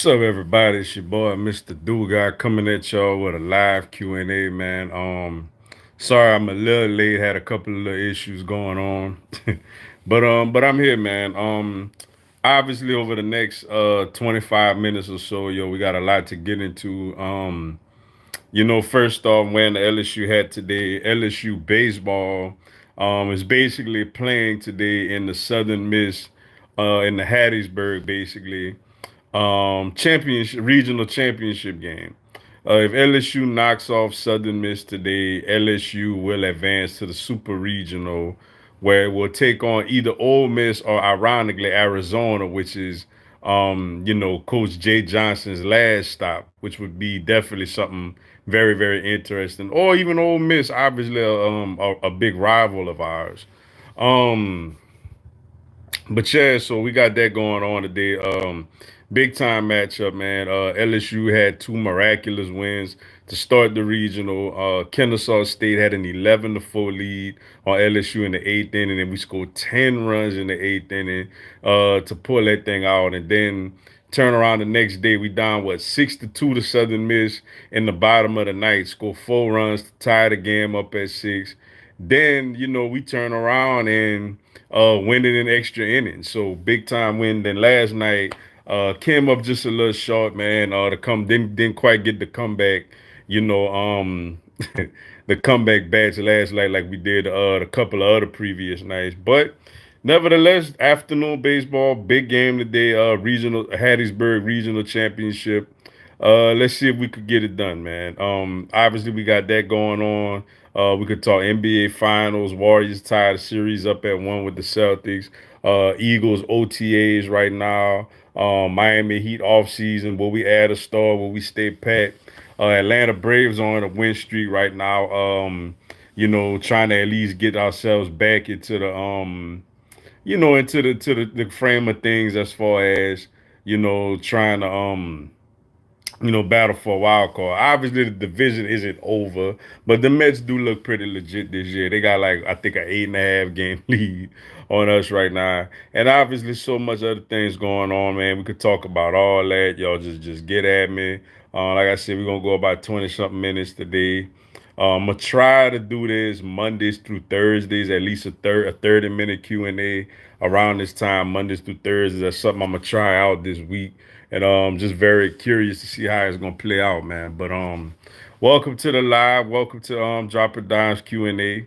What's up, everybody? It's your boy, Mr. Do Guy, coming at y'all with a live Q&A, man. Sorry I'm a little late. Had a couple of little issues going on, but I'm here, man. Obviously over the next 25 minutes or so, yo, we got a lot to get into. First off, wearing the LSU hat today. LSU baseball is basically playing today in the Southern Miss, in the Hattiesburg, basically championship regional championship game. If LSU knocks off Southern Miss today, LSU will advance to the Super Regional, where it will take on either Ole Miss or, ironically, Arizona, which is, Coach Jay Johnson's last stop, which would be definitely something very, very interesting. Or even Ole Miss, obviously, a big rival of ours. Um, but yeah, so we got that going on today. Big time matchup, man. LSU had two miraculous wins to start the regional. Kennesaw State had an 11-4 lead on LSU in the eighth inning, and we scored 10 runs in the eighth inning to pull that thing out. And then turn around the next day, we down 6-2 to Southern Miss in the bottom of the ninth. Score 4 runs to tie the game up at six. Then we turn around and win it in extra innings. So big time win. Then last night came up just a little short, man. To come didn't quite get the comeback. You know, the comeback batch last night like we did a couple of other previous nights. But nevertheless, afternoon baseball, big game today. Regional Hattiesburg Regional Championship. Let's see if we could get it done, man. Obviously we got that going on. We could talk NBA Finals. Warriors tied the series up at 1 with the Celtics. Eagles OTAs right now. Miami Heat off season. Will we add a star? Will we stay pat? Atlanta Braves on a win streak right now. Trying to at least get ourselves back into the the frame of things as far as trying to battle for a wild card. Obviously, the division isn't over, but the Mets do look pretty legit this year. They got like I think an 8.5 game lead on us right now, and obviously so much other things going on, man. We could talk about all that. Y'all just get at me. Like I said, we're gonna go about 20 something minutes today. I'm gonna try to do this Mondays through Thursdays, at least a 30-minute Q&A around this time, Mondays through Thursdays. That's something I'm gonna try out this week, and just very curious to see how it's gonna play out, man. But welcome to the live, welcome to Drop It Dimes Q&A.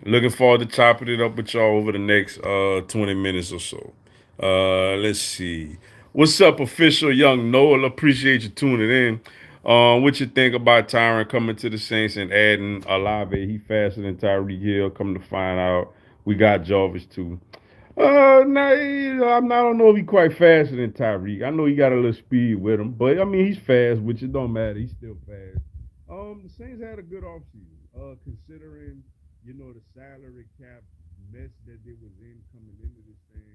Looking forward to chopping it up with y'all over the next 20 minutes or so. Let's see. What's up, official young Noel? Appreciate you tuning in. What you think about Tyron coming to the Saints and adding Olave? He faster than Tyreek Hill. Come to find out, we got Jarvis too. No, I don't know if he quite faster than Tyreek. I know he got a little speed with him, but I mean he's fast, which it don't matter. He's still fast. The Saints had a good offseason, considering the salary cap mess that they was in coming into this thing.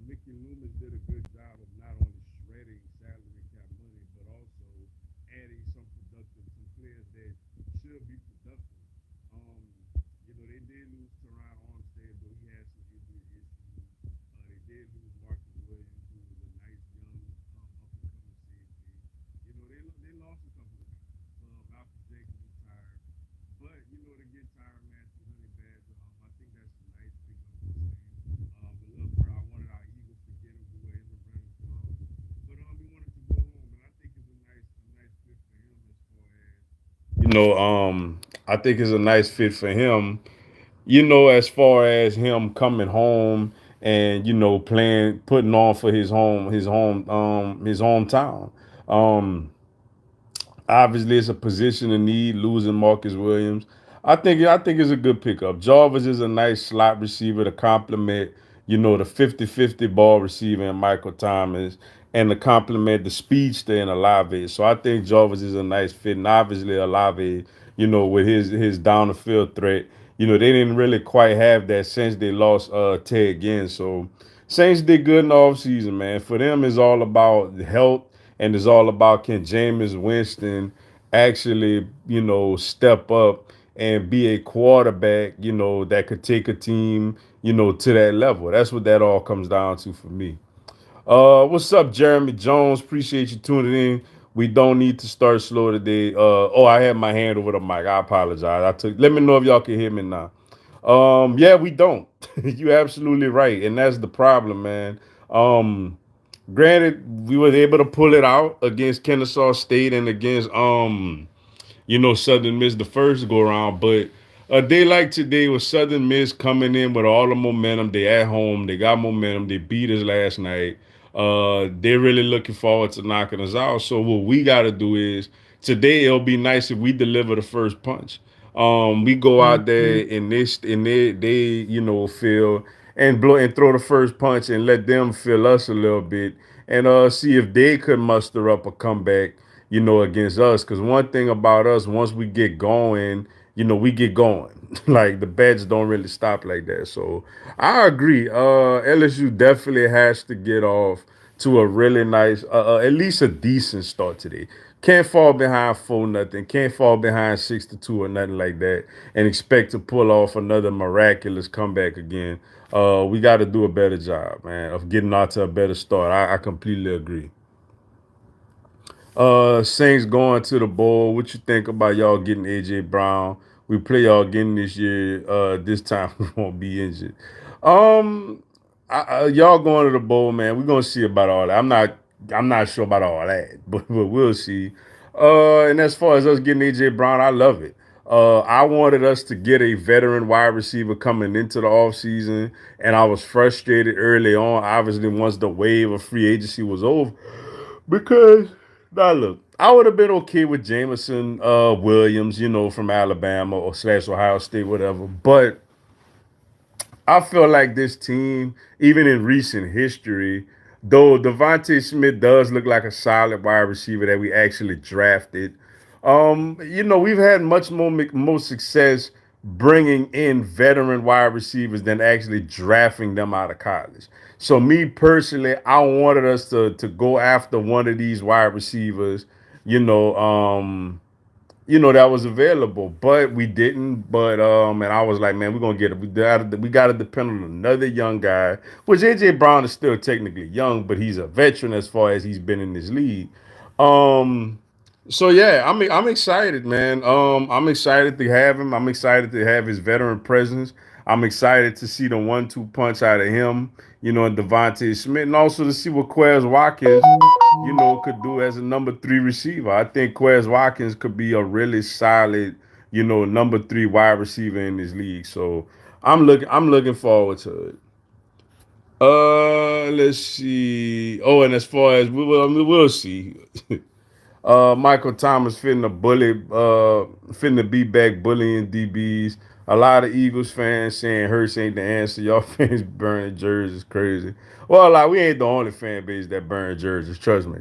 Mickey Loomis did a good job of not only shredding salary cap money, but also adding some players that should be productive. Um, they did lose Teron Armstead, but he had some injury issues. They did lose Marcus Williams, who was a nice young up and coming safety. They lost a couple of guys. Malcolm Jenkins retired, but to get Tyron Matthew, Honey Badger, I think that's a nice pickup for the Saints. But look, bro, I wanted our Eagles to get him. We were in the running for him, but we wanted to go home, and I think it's a nice fit for him as far as I think it's a nice fit for him, as far as him coming home and playing, putting on for his hometown. Um, Obviously, it's a position of need. Losing Marcus Williams, I think it's a good pickup. Jarvis is a nice slot receiver to complement, the 50-50 ball receiver in Michael Thomas, and to complement the speedster in Olave. So I think Jarvis is a nice fit, and obviously Olave, with his down the field threat, they didn't really quite have that since they lost Ted Ginn. So Saints did good in the offseason, man. For them, it's all about health, and it's all about can Jameis Winston actually, step up and be a quarterback, that could take a team, to that level. That's what that all comes down to for me. What's up, Jeremy Jones? Appreciate you tuning in. We don't need to start slow today. Oh, I had my hand over the mic. I apologize. Let me know if y'all can hear me now. Yeah, we don't. You absolutely right, and that's the problem, man. Um, Granted, we were able to pull it out against Kennesaw State and against Southern Miss the first go around. But a day like today with Southern Miss coming in with all the momentum, they at home, they got momentum, they beat us last night. They're really looking forward to knocking us out. So what we got to do is today it'll be nice if we deliver the first punch. We go out there in this and they feel and blow and throw the first punch and let them feel us a little bit and see if they could muster up a comeback against us. Because one thing about us, once we get going, we get going. Like the bets don't really stop like that. So I agree. LSU definitely has to get off to a really nice, at least a decent start today. Can't fall behind 4-0. Can't fall behind 6-2 or nothing like that, and expect to pull off another miraculous comeback again. We got to do a better job, man, of getting out to a better start. I completely agree. Saints going to the bowl. What you think about y'all getting AJ Brown? We play y'all again this year. This time we won't be injured. Um, y'all going to the bowl, man. We're gonna see about all that. I'm not sure about all that, but we'll see. And as far as us getting AJ Brown, I love it. I wanted us to get a veteran wide receiver coming into the offseason, and I was frustrated early on. Obviously, once the wave of free agency was over, because now look, I would have been okay with Jameson Williams, from Alabama or slash Ohio State, whatever. But I feel like this team, even in recent history, though Devontae Smith does look like a solid wide receiver that we actually drafted, we've had much more success bringing in veteran wide receivers than actually drafting them out of college. So me personally, I wanted us to go after one of these wide receivers, you know, um, that was available, but we didn't. But and I was like, man, we're gonna get it. We gotta depend on another young guy, which AJ Brown is still technically young, but he's a veteran as far as he's been in this league. Um, so yeah, I'm excited, man. I'm excited to have him. I'm excited to have his veteran presence. I'm excited to see the 1-2 punch out of him, and Devontae Smith, and also to see what Quez Watkins, could do as a number 3 receiver. I think Quez Watkins could be a really solid, number 3 wide receiver in this league. So I'm looking forward to it. Let's see. Oh, and as far as we'll see. Michael Thomas finna be back bullying DBs. A lot of Eagles fans saying Hurts ain't the answer. Y'all fans burning jerseys is crazy. Well, like we ain't the only fan base that burn jerseys. Trust me.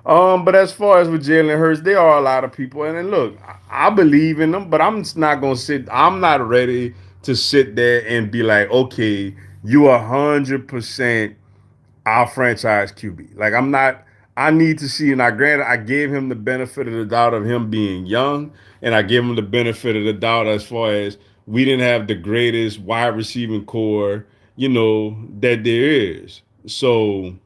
But as far as with Jalen Hurts, there are a lot of people, and then look, I believe in them, but I'm just not gonna sit. I'm not ready to sit there and be like, okay, you 100% our franchise QB. Like I'm not. I need to see, and I granted I gave him the benefit of the doubt of him being young, and I gave him the benefit of the doubt as far as we didn't have the greatest wide receiving core, that there is. So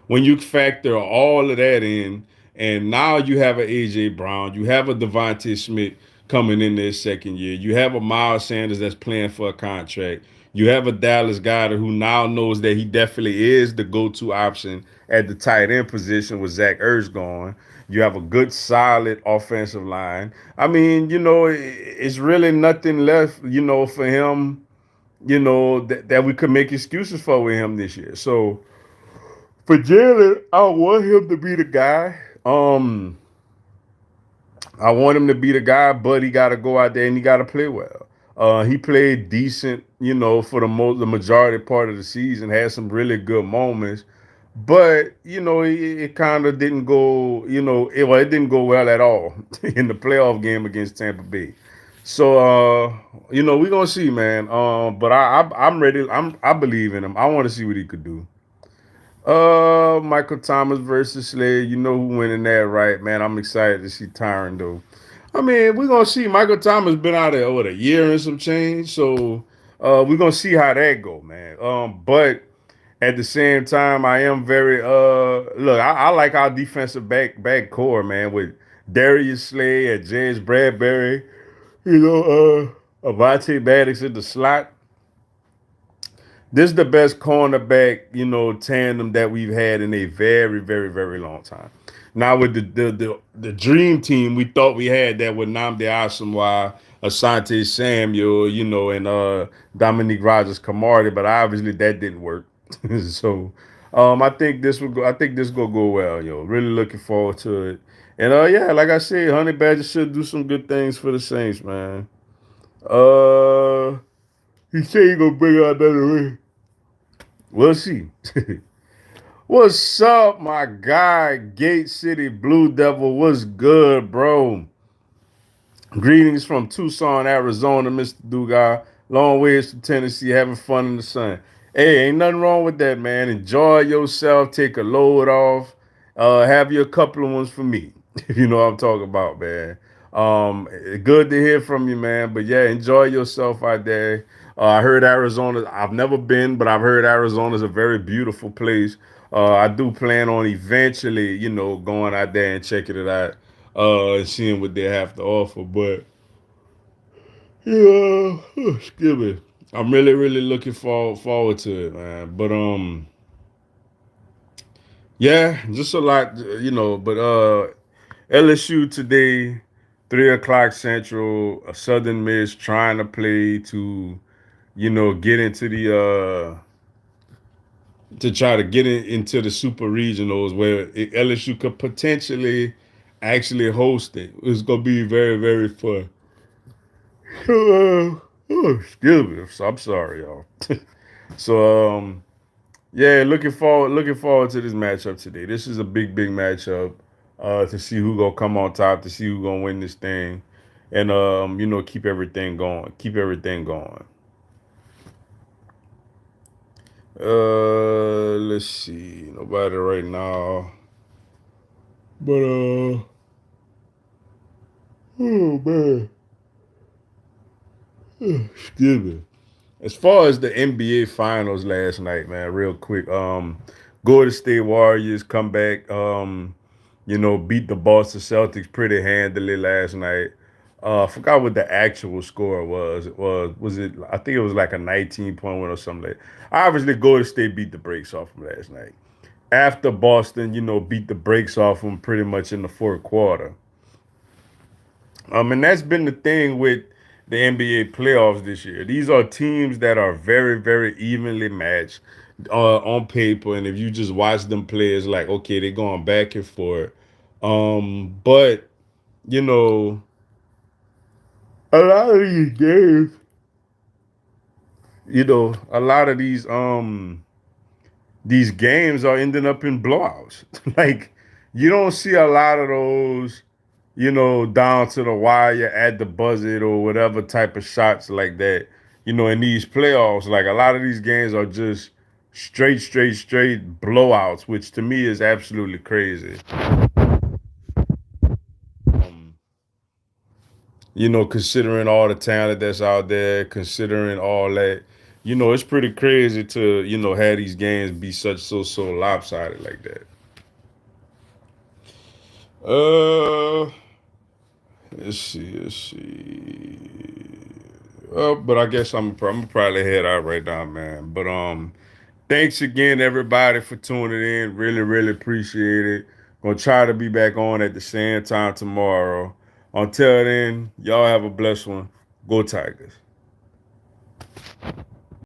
when you factor all of that in, and now you have an AJ Brown, you have a Devontae Smith coming in their second year, you have a Miles Sanders that's playing for a contract, you have a Dallas Goedert who now knows that he definitely is the go-to option at the tight end position with Zach Ertz gone. You have a good, solid offensive line. I mean, it's really nothing left, for him, that we could make excuses for with him this year. So for Jalen, I want him to be the guy. I want him to be the guy, but he got to go out there and he got to play well. He played decent, for the majority part of the season. Had some really good moments, but it kind of didn't go. It didn't go well at all in the playoff game against Tampa Bay. So we're gonna see, man. But I'm ready. I believe in him. I want to see what he could do. Michael Thomas versus Slade. You know who winning that, right, man? I'm excited to see Tyron though. I mean, we're gonna see. Michael Thomas been out there a year and some change, so we're gonna see how that go, man. But At the same time, I am very look, I like our defensive back core, man, with Darius Slay and James Bradbury, Avante Maddox in the slot. This is the best cornerback, tandem that we've had in a very, very, very long time. Now with the dream team, we thought we had that with Nnamdi Asomugha, Asante Samuel, and Dominique Rogers Camardi, but obviously that didn't work. So I think this will go. I think this will go well, yo. Really looking forward to it. And yeah, like I said, Honey Badger should do some good things for the Saints, man. Uh, he said he gonna bring out another ring. We'll see. What's up, my guy? Gate City Blue Devil. What's good, bro? Greetings from Tucson, Arizona, Mr. Dugas. Long ways from Tennessee, having fun in the sun. Hey, ain't nothing wrong with that, man. Enjoy yourself. Take a load off. Have you a couple of ones for me. You know what I'm talking about, man. Good to hear from you, man. But yeah, enjoy yourself out there. I heard Arizona. I've never been, but I've heard Arizona is a very beautiful place. I do plan on eventually, going out there and checking it out, seeing what they have to offer. But yeah, excuse me. I'm really, really looking forward to it, man. But yeah, just a lot, But LSU today, 3 o'clock Central, a Southern Miss trying to play to, get into the to try to get into the super regionals where LSU could potentially actually host it. It's gonna be very, very fun. Excuse me. I'm sorry, y'all. So yeah, looking forward to this matchup today. This is a big, big matchup. To see who gonna come on top, to see who gonna win this thing, and keep everything going. Keep everything going. Let's see. Nobody right now. But oh man. Excuse me. As far as the NBA Finals last night, man, real quick. Golden State Warriors come back. Beat the Boston Celtics pretty handily last night. I forgot what the actual score was. Was it? I think it was like a 19-point win or something like that. Obviously, Golden State beat the brakes off them last night. After Boston, beat the brakes off them pretty much in the fourth quarter. And that's been the thing with the NBA playoffs this year. These are teams that are very, very evenly matched on paper, and if you just watch them play, it's like okay, they're going back and forth. But you know, a lot of these games, a lot of these games are ending up in blowouts. Like you don't see a lot of those, down to the wire at the buzzer or whatever type of shots like that. In these playoffs, like a lot of these games are just straight blowouts, which to me is absolutely crazy. Um, considering all the talent that's out there, considering all that, it's pretty crazy to, have these games be so lopsided like that. Uh, let's see. But I guess I'm probably head out right now, man. But thanks again, everybody, for tuning in. Really, really appreciate it. Gonna try to be back on at the same time tomorrow. Until then, y'all have a blessed one. Go Tigers.